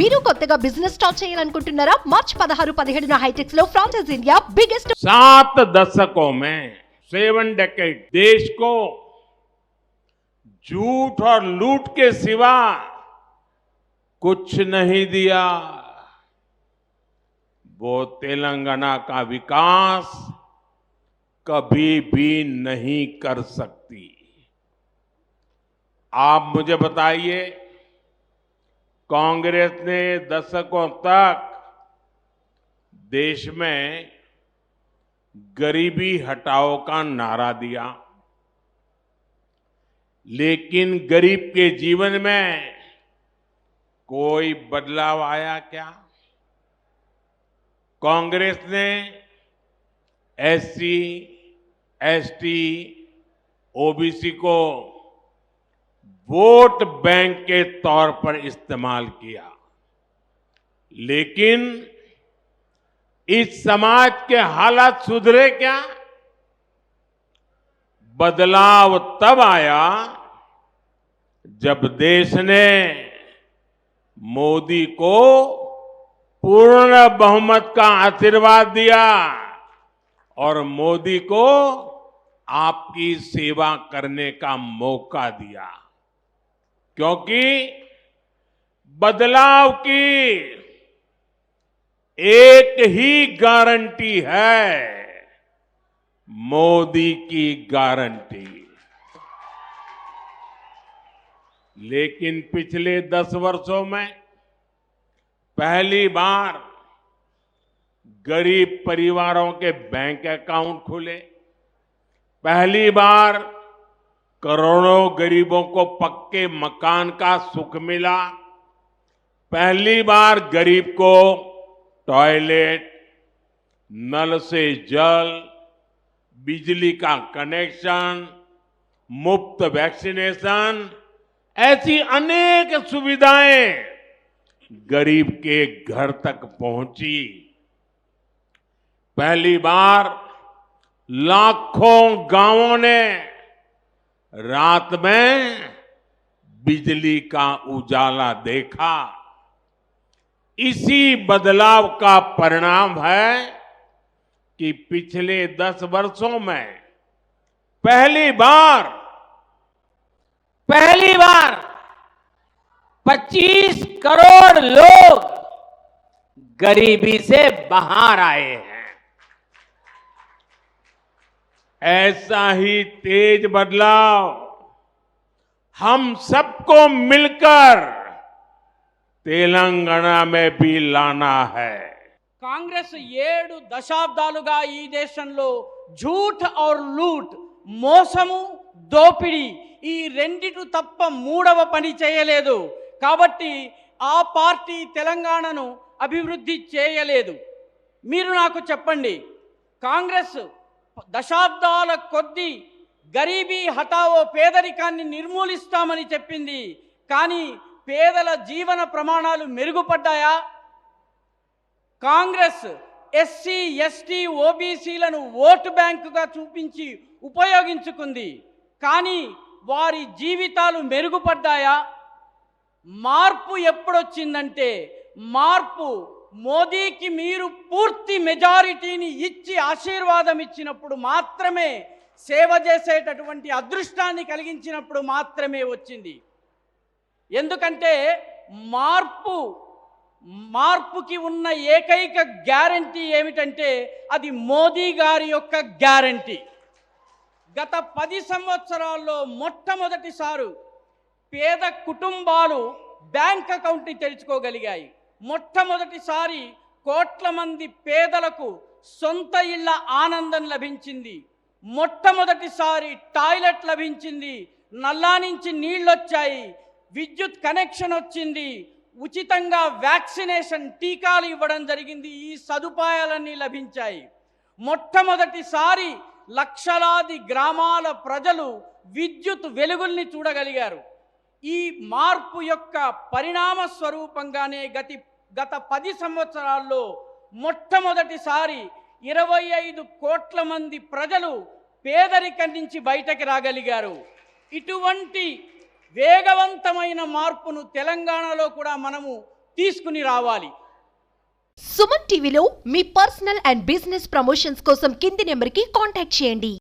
మీరు కొత్తగా business start చేయాలనుకుంటున్నారా? మార్చ్ 16-17 హైటెక్స్ లో ఫ్రాన్సెస్ ఇండియా బిగ్గెస్ట్ 7 दशकों में 7 डेकेड देश को झूठ और लूट के सिवा कुछ नहीं दिया। वो तेलंगाना का विकास कभी भी नहीं कर सकती। आप मुझे बताइए, कांग्रेस ने दशकों तक देश में गरीबी हटाओ का नारा दिया, लेकिन गरीब के जीवन में कोई बदलाव आया क्या? कांग्रेस ने एससी, एसटी, ओबीसी को वोट बैंक के तौर पर इस्तेमाल किया, लेकिन इस समाज के हालात सुधरे क्या? बदलाव तब आया जब देश ने मोदी को पूर्ण बहुमत का आशीर्वाद दिया और मोदी को आपकी सेवा करने का मौका दिया, क्योंकि बदलाव की एक ही गारंटी है, मोदी की गारंटी। लेकिन पिछले 10 वर्षों में पहली बार गरीब परिवारों के बैंक अकाउंट खुले, पहली बार करोड़ों गरीबों को पक्के मकान का सुख मिला, पहली बार गरीब को टॉयलेट, नल से जल, बिजली का कनेक्शन, मुफ्त वैक्सीनेशन, ऐसी अनेक सुविधाएं गरीब के घर तक पहुंची। पहली बार लाखों गांवों ने रात में बिजली का उजाला देखा। इसी बदलाव का परिणाम है कि पिछले 10 वर्षों में पहली बार 25 करोड़ लोग गरीबी से बाहर आए हैं। ऐसा ही तेज बदलाव हम सबको मिलकर तेलंगाना में भी लाना है। కాంగ్రెస్ 7 దశాబ్దాలుగా ఈ దేశంలో झूठ और लूट, మోసము, దోపిడీ ఈ రెండిటి తప్ప మూడవ పని చేయలేదు। కాబట్టి ఆ పార్టీ తెలంగాణను అభివృద్ధి చేయలేదు। మీరు నాకు చెప్పండి, కాంగ్రెస్ దశాబ్దాల కొద్దీ గరీబీ హటావో పేదరికాన్ని నిర్మూలిస్తామని చెప్పింది, కానీ పేదల జీవన ప్రమాణాలు మెరుగుపడ్డాయా? కాంగ్రెస్ ఎస్సీ, ఎస్టీ, ఓబీసీలను ఓటు బ్యాంకుగా చూపించి ఉపయోగించుకుంది, కానీ వారి జీవితాలు మెరుగుపడ్డాయా? మార్పు ఎప్పుడొచ్చిందంటే, మార్పు మోదీకి మీరు పూర్తి మెజారిటీని ఇచ్చి ఆశీర్వాదం ఇచ్చినప్పుడు మాత్రమే, సేవ చేసేటటువంటి అదృష్టాన్ని కలిగించినప్పుడు మాత్రమే వచ్చింది। ఎందుకంటే మార్పుకి ఉన్న ఏకైక గ్యారంటీ ఏమిటంటే అది మోదీ గారి యొక్క గ్యారంటీ। గత 10 సంవత్సరాల్లో మొట్టమొదటిసారి పేద కుటుంబాలు బ్యాంక్ అకౌంట్ని తెరుచుకోగలిగాయి। మొట్టమొదటిసారి కోట్ల మంది పేదలకు సొంత ఇళ్ల ఆనందం లభించింది। మొట్టమొదటిసారి టాయిలెట్ లభించింది, నల్లా నుంచి నీళ్ళొచ్చాయి, విద్యుత్ కనెక్షన్ వచ్చింది, ఉచితంగా వ్యాక్సినేషన్ టీకాలు ఇవ్వడం జరిగింది, ఈ సదుపాయాలన్నీ లభించాయి। మొట్టమొదటిసారి లక్షలాది గ్రామాల ప్రజలు విద్యుత్ వెలుగుల్ని చూడగలిగారు। ఈ మార్పు యొక్క పరిణామ స్వరూపంగానే గత 10 సంవత్సరాల్లో మొట్టమొదటిసారి 25 కోట్ల మంది ప్రజలు పేదరికం నుంచి బయటకు రాగలిగారు। ఇటువంటి వేగవంతమైన మార్పును తెలంగాణలో కూడా మనము తీసుకుని రావాలి. సుమన్ టీవీలో మీ పర్సనల్ అండ్ బిజినెస్ ప్రమోషన్స్ కోసం కింది నెంబర్కి కాంటాక్ట్ చేయండి.